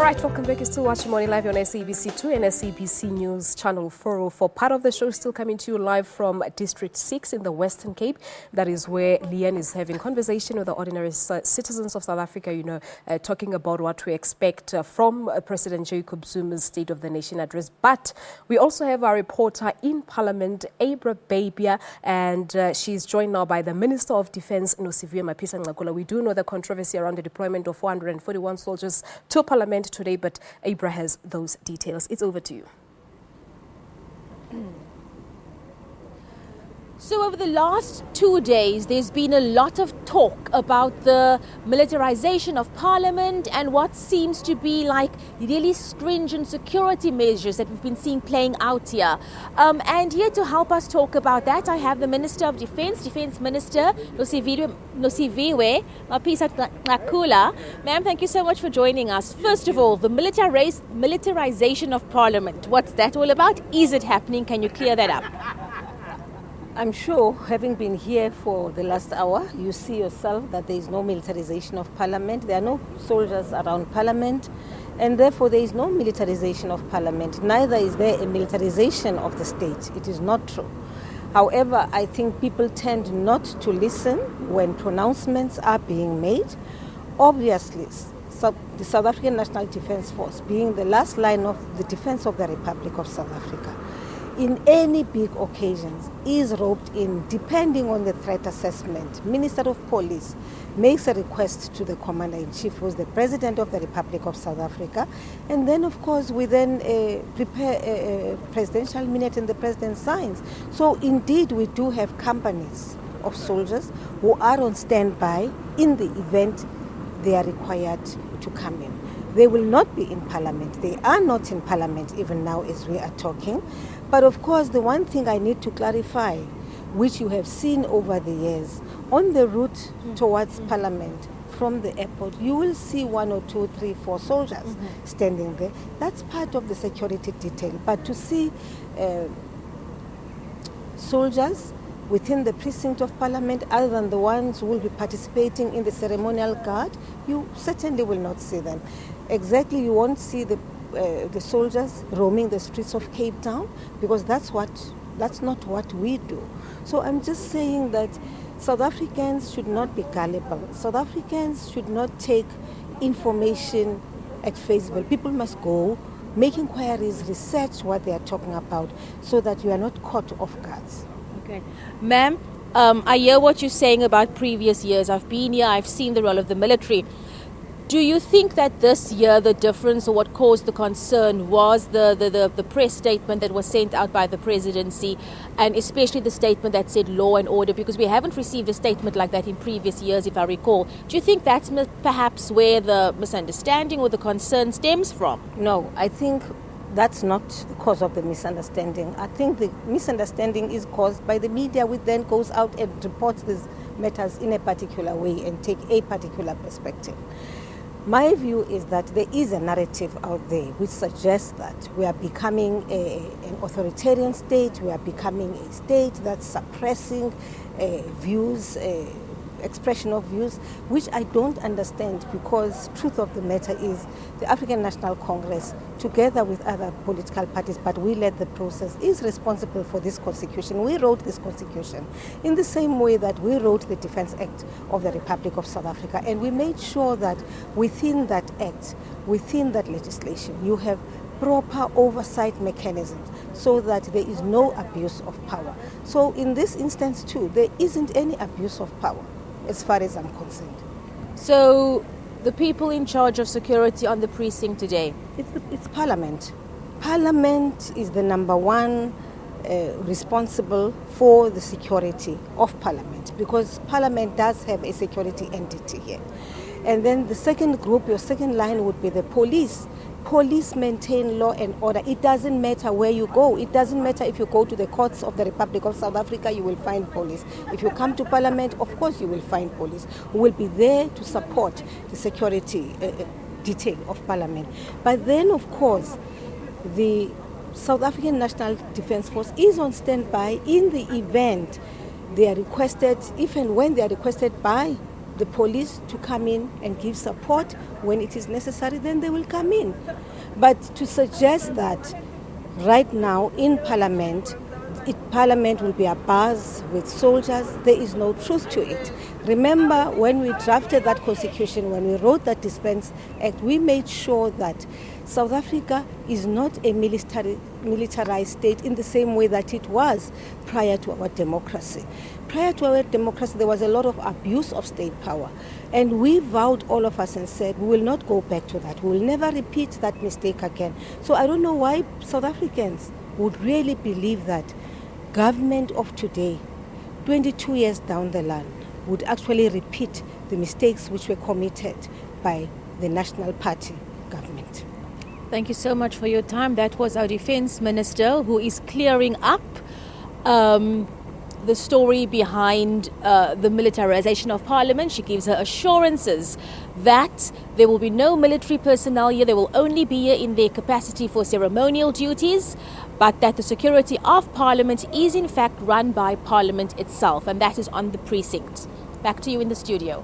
Alright, welcome back. You're still watching Morning Live on SABC 2 and SABC News Channel 404. Part of the show is still coming to you live from District 6 in the Western Cape. That is where Leanne is having conversation with the ordinary citizens of South Africa, talking about what to expect from President Jacob Zuma's State of the Nation address. But we also have our reporter in Parliament, Abra Babia, and she's joined now by the Minister of Defence, Nosiviwe Mapisa-Nqakula. We do know the controversy around the deployment of 441 soldiers to Parliament today, but Abra has those details. It's over to you. So over the last 2 days, there's been a lot of talk about the militarization of Parliament and what seems to be like really stringent security measures that we've been seeing playing out here. And here to help us talk about that, I have the Minister of Defence, Defence Minister Nosiviwe Mapisa-Nqakula. Ma'am, thank you so much for joining us. First of all, the militarization of Parliament, what's that all about? Is it happening? Can you clear that up? I'm sure, having been here for the last hour, you see yourself that there is no militarization of Parliament. There are no soldiers around Parliament, and therefore there is no militarization of Parliament. Neither is there a militarization of the state. It is not true. However, I think people tend not to listen when pronouncements are being made. Obviously, the South African National Defence Force, being the last line of the defence of the Republic of South Africa, in any big occasions is roped in depending on the threat assessment. Minister of Police makes a request to the Commander-in-Chief, who is the President of the Republic of South Africa, and then of course we then prepare a presidential minute and the President signs. So indeed we do have companies of soldiers who are on standby in the event they are required to come in. They will not be in Parliament. They are not in Parliament even now as we are talking. But of course, the one thing I need to clarify, which you have seen over the years, on the route towards Parliament from the airport, you will see 1 or 2, 3, 4 soldiers standing there. That's part of the security detail. But to see soldiers within the precinct of Parliament, other than the ones who will be participating in the ceremonial guard, you certainly will not see them. Exactly, you won't see the soldiers roaming the streets of Cape Town, because that's not what we do. So I'm just saying that South Africans should not be gullible. South Africans should not take information at face value. People must go, make inquiries, research what they are talking about, so that you are not caught off guard. Okay. Ma'am, I hear what you're saying about previous years. I've been here, I've seen the role of the military. Do you think that this year the difference, or what caused the concern, was the press statement that was sent out by the presidency, and especially the statement that said law and order? Because we haven't received a statement like that in previous years, if I recall. Do you think that's perhaps where the misunderstanding or the concern stems from? No, I think that's not the cause of the misunderstanding. I think the misunderstanding is caused by the media, which then goes out and reports these matters in a particular way and take a particular perspective. My view is that there is a narrative out there which suggests that we are becoming an authoritarian state, we are becoming a state that's suppressing views, expression of views, which I don't understand, because truth of the matter is the African National Congress, together with other political parties, but we led the process, is responsible for this constitution. We wrote this constitution in the same way that we wrote the Defence Act of the Republic of South Africa, and we made sure that within that act, within that legislation, you have proper oversight mechanisms so that there is no abuse of power. So in this instance too, there isn't any abuse of power, as far as I'm concerned. So the people in charge of security on the precinct today? It's Parliament. Parliament is the number one responsible for the security of Parliament, because Parliament does have a security entity here. And then the second group, your second line, would be the police. Police maintain law and order. It doesn't matter where you go. It doesn't matter if you go to the courts of the Republic of South Africa, you will find police. If you come to Parliament, of course you will find police who will be there to support the security detail of Parliament. But then, of course, the South African National Defence Force is on standby in the event they are requested, if and when they are requested by the police to come in and give support when it is necessary, then they will come in. But to suggest that right now in Parliament, Parliament will be abuzz with soldiers, there is no truth to it. Remember, when we drafted that constitution, when we wrote that Dispense Act, we made sure that South Africa is not a militarized state in the same way that it was prior to our democracy. Prior to our democracy, there was a lot of abuse of state power. And we vowed, all of us, and said, we will not go back to that. We will never repeat that mistake again. So I don't know why South Africans would really believe that government of today, 22 years down the line, would actually repeat the mistakes which were committed by the National Party government. Thank you so much for your time. That was our Defence Minister, who is clearing up the story behind the militarization of Parliament. She gives her assurances that there will be no military personnel here. They will only be here in their capacity for ceremonial duties, but that the security of Parliament is in fact run by Parliament itself, and that is on the precinct. Back to you in the studio.